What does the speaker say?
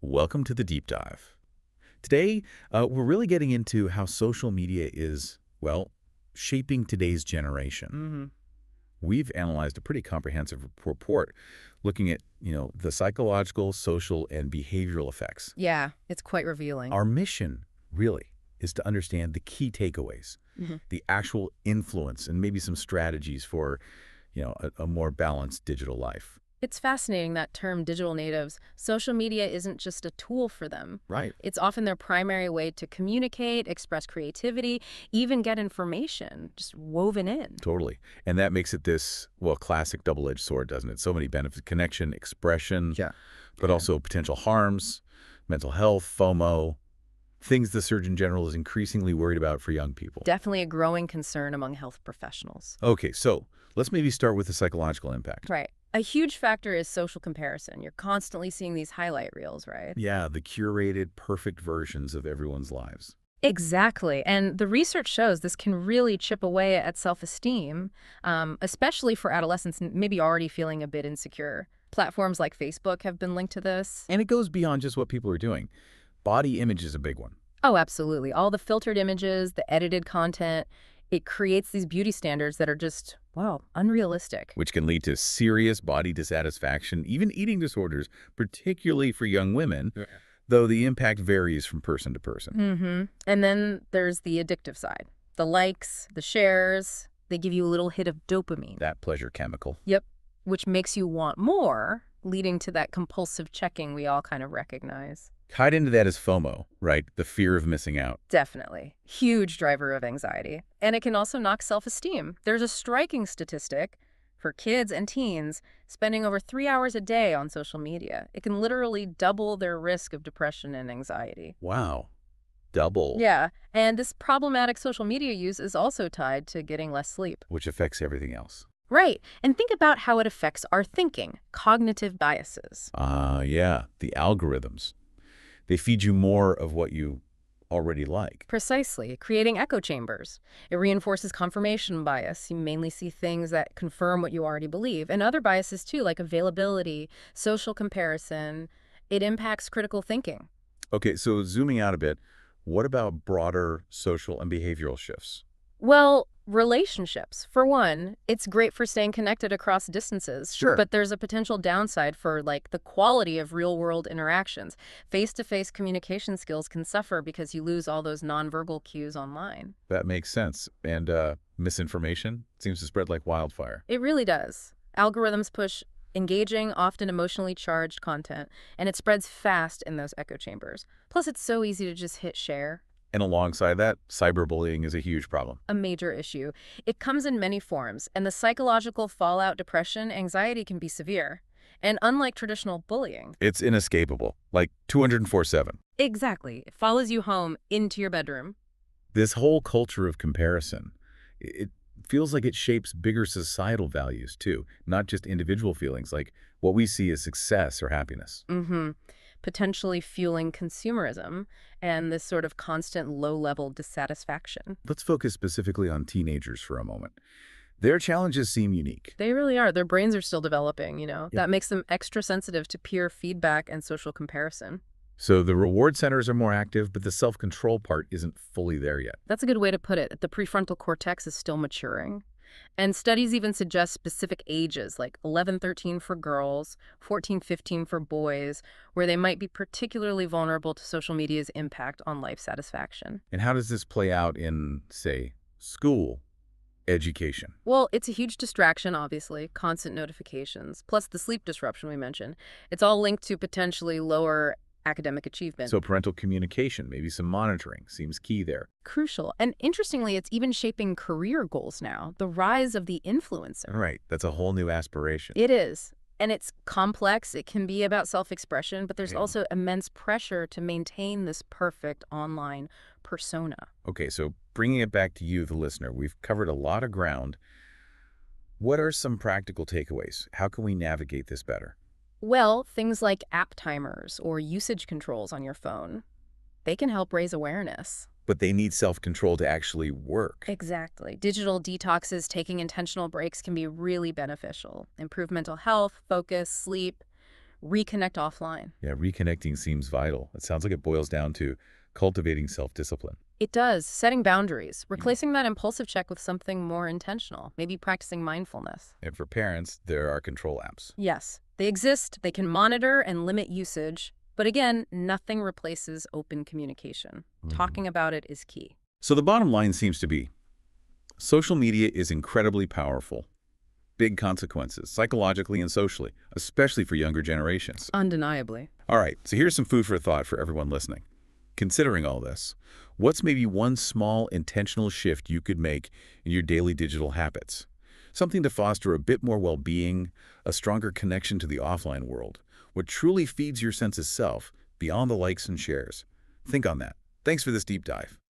Welcome to the deep dive. Today, we're really getting into how social media is, well, shaping today's generation. hmm We've analyzed a pretty comprehensive report looking at, the psychological, social, and behavioral effects. Yeah, it's quite revealing. Our mission, really, is to understand the key takeaways, Mhm. the actual influence, and maybe some strategies for, a more balanced digital life. It's fascinating that term digital natives. Social media isn't just a tool for them. Right. It's often their primary way to communicate, express creativity, even get information just woven in. Totally. And that makes it this, well, classic double-edged sword, doesn't it? So many benefits, connection, expression, Yeah. but also potential harms, mental health, FOMO, things the Surgeon General is increasingly worried about for young people. Definitely a growing concern among health professionals. Okay, so let's maybe start with the psychological impact. Right. A huge factor is social comparison. You're constantly seeing these highlight reels, right? Yeah, the curated, perfect versions of everyone's lives. Exactly. And the research shows this can really chip away at self-esteem, especially for adolescents maybe already feeling a bit insecure. Platforms like Facebook have been linked to this. And it goes beyond just what people are doing. Body image is a big one, Oh, absolutely. All the filtered images, the edited content, it creates these beauty standards that are just, well, unrealistic. which can lead to serious body dissatisfaction, even eating disorders, particularly for young women, though the impact varies from person to person. And then there's the addictive side. The likes, the shares, they give you a little hit of dopamine. That pleasure chemical. Yep. Which makes you want more, leading to that compulsive checking we all kind of recognize. Tied into that is FOMO, right? The fear of missing out. Definitely. Huge driver of anxiety. And it can also knock self-esteem. There's a striking statistic for kids and teens spending over 3 hours a day on social media. It can literally double their risk of depression and anxiety. Wow. Double. Yeah, and this problematic social media use is also tied to getting less sleep. Which affects everything else. Right, and think about how it affects our thinking, cognitive biases. Yeah. The algorithms. They feed you more of what you already like. Precisely, creating echo chambers. It reinforces confirmation bias. You mainly see things that confirm what you already believe. And other biases too, like availability, social comparison. It impacts critical thinking. Okay, so zooming out a bit, what about broader social and behavioral shifts? Well, relationships. For one, it's great for staying connected across distances. Sure. But there's a potential downside for the quality of real-world interactions. Face-to-face communication skills can suffer because you lose all those nonverbal cues online. That makes sense. And misinformation seems to spread like wildfire. It really does. Algorithms push engaging, often emotionally charged content, and it spreads fast in those echo chambers. Plus, it's so easy to just hit share. And alongside that, cyberbullying is a huge problem. A major issue. It comes in many forms, and the psychological fallout, depression, anxiety can be severe. And unlike traditional bullying. It's inescapable, like 204/7. Exactly. It follows you home into your bedroom. This whole culture of comparison, it feels like it shapes bigger societal values too, not just individual feelings, like what we see as success or happiness. Potentially fueling consumerism and this sort of constant low-level dissatisfaction. Let's focus specifically on teenagers for a moment. Their challenges seem unique. They really are. Their brains are still developing. Yeah. That makes them extra sensitive to peer feedback and social comparison. So the reward centers are more active, but the self-control part isn't fully there yet. That's a good way to put it. The prefrontal cortex is still maturing. And studies even suggest specific ages, like 11, 13 for girls, 14, 15 for boys, where they might be particularly vulnerable to social media's impact on life satisfaction. And how does this play out in, say, school education? Well, it's a huge distraction, obviously, constant notifications, plus the sleep disruption we mentioned. It's all linked to potentially lower academic achievement. So parental communication, maybe some monitoring, seems key there. Crucial. And interestingly, it's even shaping career goals now, the rise of the influencer. Right, that's a whole new aspiration. It is. And it's complex. It can be about self-expression, but there's Yeah. also immense pressure to maintain this perfect online persona. Okay, so bringing it back to you, the listener, we've covered a lot of ground. What are some practical takeaways? How can we navigate this better? Well, things like app timers or usage controls on your phone, they can help raise awareness. But they need self-control to actually work. Exactly. Digital detoxes, taking intentional breaks can be really beneficial. Improve mental health, focus, sleep. reconnect offline. Yeah, reconnecting seems vital. It sounds like it boils down to cultivating self-discipline. It does, setting boundaries, Mm. replacing that impulsive check with something more intentional, maybe practicing mindfulness. And for parents, there are control apps. Yes, they exist, they can monitor and limit usage, but again, nothing replaces open communication. Mhm. Talking about it is key. So the bottom line seems to be, social media is incredibly powerful. Big consequences, psychologically and socially, especially for younger generations. Undeniably. All right, so here's some food for thought for everyone listening. Considering all this, what's maybe one small intentional shift you could make in your daily digital habits? Something to foster a bit more well-being, a stronger connection to the offline world, what truly feeds your sense of self beyond the likes and shares. Think on that. Thanks for this deep dive.